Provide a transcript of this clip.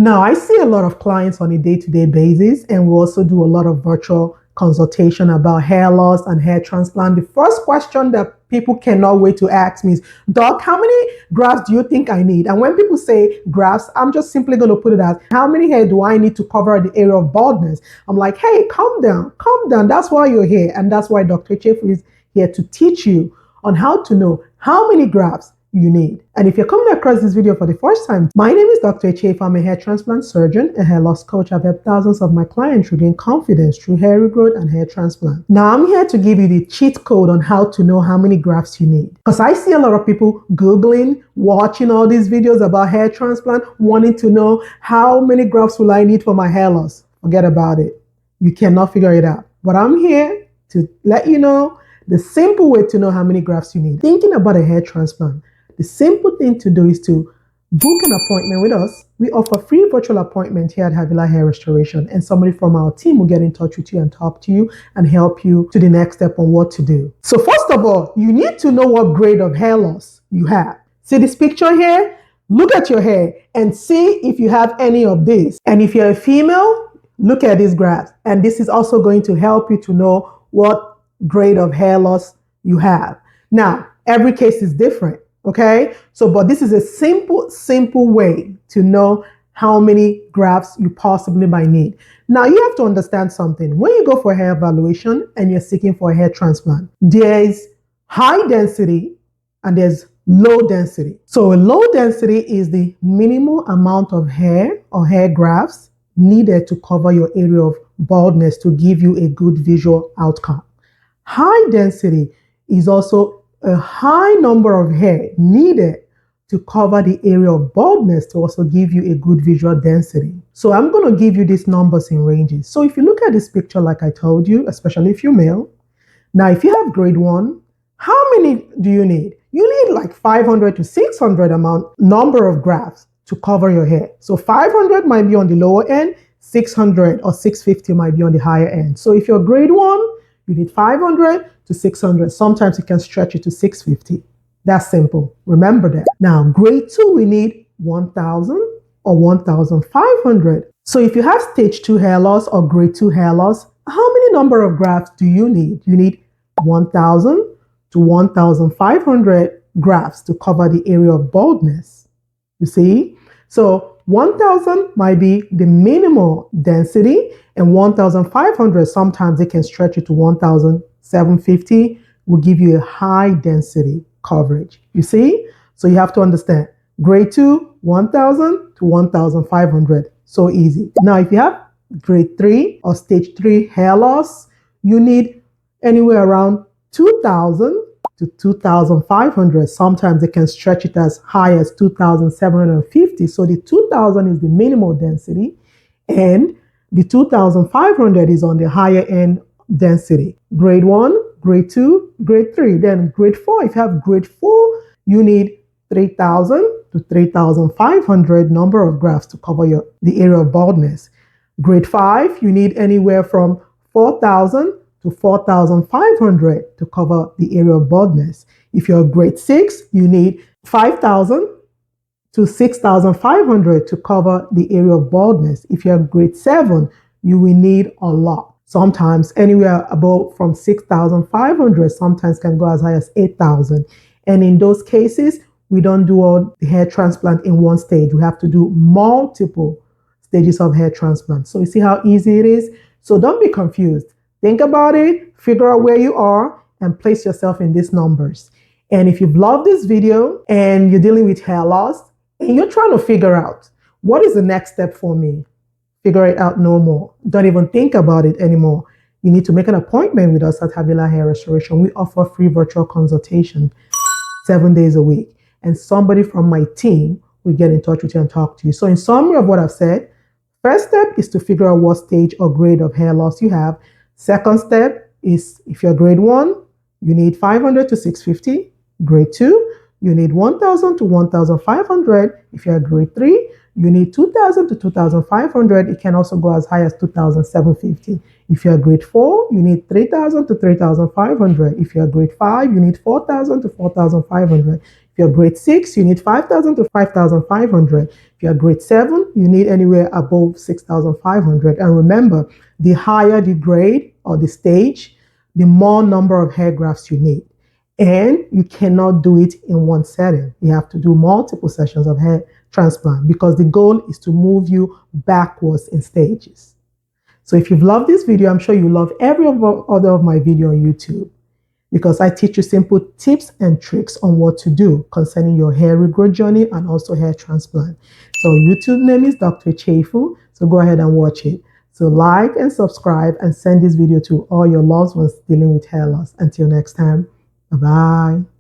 Now, I see a lot of clients on a day-to-day basis, and we also do a lot of virtual consultation about hair loss and hair transplant. The first question that people cannot wait to ask me is, Doc, how many grafts do you think I need? And when people say grafts, I'm just simply going to put it as, how many hair do I need to cover the area of baldness? I'm like, hey, calm down, calm down. That's why you're here. And that's why Dr. Chefu is here to teach you on how to know how many grafts you need. And if you're coming across this video for the first time, my name is Dr. Chefu. I'm a hair transplant surgeon, a hair loss coach. I've helped thousands of my clients regain confidence through hair regrowth and hair transplant. Now I'm here to give you the cheat code on how to know how many grafts you need. Because I see a lot of people Googling, watching all these videos about hair transplant, wanting to know how many grafts will I need for my hair loss. Forget about it. You cannot figure it out. But I'm here to let you know the simple way to know how many grafts you need. Thinking about a hair transplant, the simple thing to do is to book an appointment with us. We offer free virtual appointment here at Havila Hair Restoration, and somebody from our team will get in touch with you and talk to you and help you to the next step on what to do. So first of all, you need to know what grade of hair loss you have. See this picture here? Look at your hair and see if you have any of this. And if you're a female, look at this graph. And this is also going to help you to know what grade of hair loss you have. Now, every case is different. Okay, so but this is a simple way to know how many grafts you possibly might need. Now you have to understand something. When you go for a hair evaluation and you're seeking for a hair transplant, there's high density and there's low density. So a low density is the minimal amount of hair or hair grafts needed to cover your area of baldness to give you a good visual outcome. High density is also a high number of hair needed to cover the area of baldness to also give you a good visual density. So I'm going to give you these numbers in ranges. So if you look at this picture, like I told you, especially if you're male, now if you have grade 1, how many do you need? You need like 500 to 600 number of grafts to cover your hair. So 500 might be on the lower end, 600 or 650 might be on the higher end. So if you're grade 1, you need 500 to 600. Sometimes you can stretch it to 650. That's simple. Remember that. Now, grade 2, we need 1,000 or 1,500. So if you have stage 2 hair loss or grade 2 hair loss, how many number of grafts do you need? You need 1,000 to 1,500 grafts to cover the area of baldness. You see? So 1,000 might be the minimal density, and 1,500, sometimes they can stretch it to 1,750, will give you a high density coverage. You see? So you have to understand, grade 2, 1,000 to 1,500. So easy. Now, if you have grade 3 or stage 3 hair loss, you need anywhere around 2,000 to 2,500. Sometimes they can stretch it as high as 2,750. So the 2,000 is the minimal density, and the 2,500 is on the higher end density. Grade 1, grade 2, grade 3. Then grade 4, if you have grade 4, you need 3,000 to 3,500 number of grafts to cover the area of baldness. Grade 5, you need anywhere from 4,000 to 4,500 to cover the area of baldness. If you're grade 6, you need 5,000 to 6,500 to cover the area of baldness. If you're grade 7, you will need a lot. Sometimes anywhere above from 6,500, sometimes can go as high as 8,000. And in those cases, we don't do all the hair transplant in one stage. We have to do multiple stages of hair transplant. So you see how easy it is? So don't be confused. Think about it, figure out where you are, and place yourself in these numbers. And if you've loved this video and you're dealing with hair loss and you're trying to figure out what is the next step for me, figure it out no more. Don't even think about it anymore. You need to make an appointment with us at Havila Hair Restoration. We offer free virtual consultation 7 days a week. And somebody from my team will get in touch with you and talk to you. So in summary of what I've said, first step is to figure out what stage or grade of hair loss you have. Second step is, if you're grade 1, you need 500 to 650. Grade 2, you need 1,000 to 1,500. If you're grade 3, you need 2,000 to 2,500. It can also go as high as 2,750. If you're grade 4, you need 3,000 to 3,500. If you're grade 5, you need 4,000 to 4,500. If you're grade 6, you need 5,000 to 5,500. If you're grade 7, you need anywhere above 6,500. And remember, the higher the grade or the stage, the more number of hair grafts you need. And you cannot do it in one setting. You have to do multiple sessions of hair transplant because the goal is to move you backwards in stages. So if you've loved this video, I'm sure you love every other of my video on YouTube because I teach you simple tips and tricks on what to do concerning your hair regrowth journey and also hair transplant. So YouTube name is Dr. Chefu. So go ahead and watch it. So like and subscribe and send this video to all your loved ones dealing with hair loss. Until next time, bye-bye.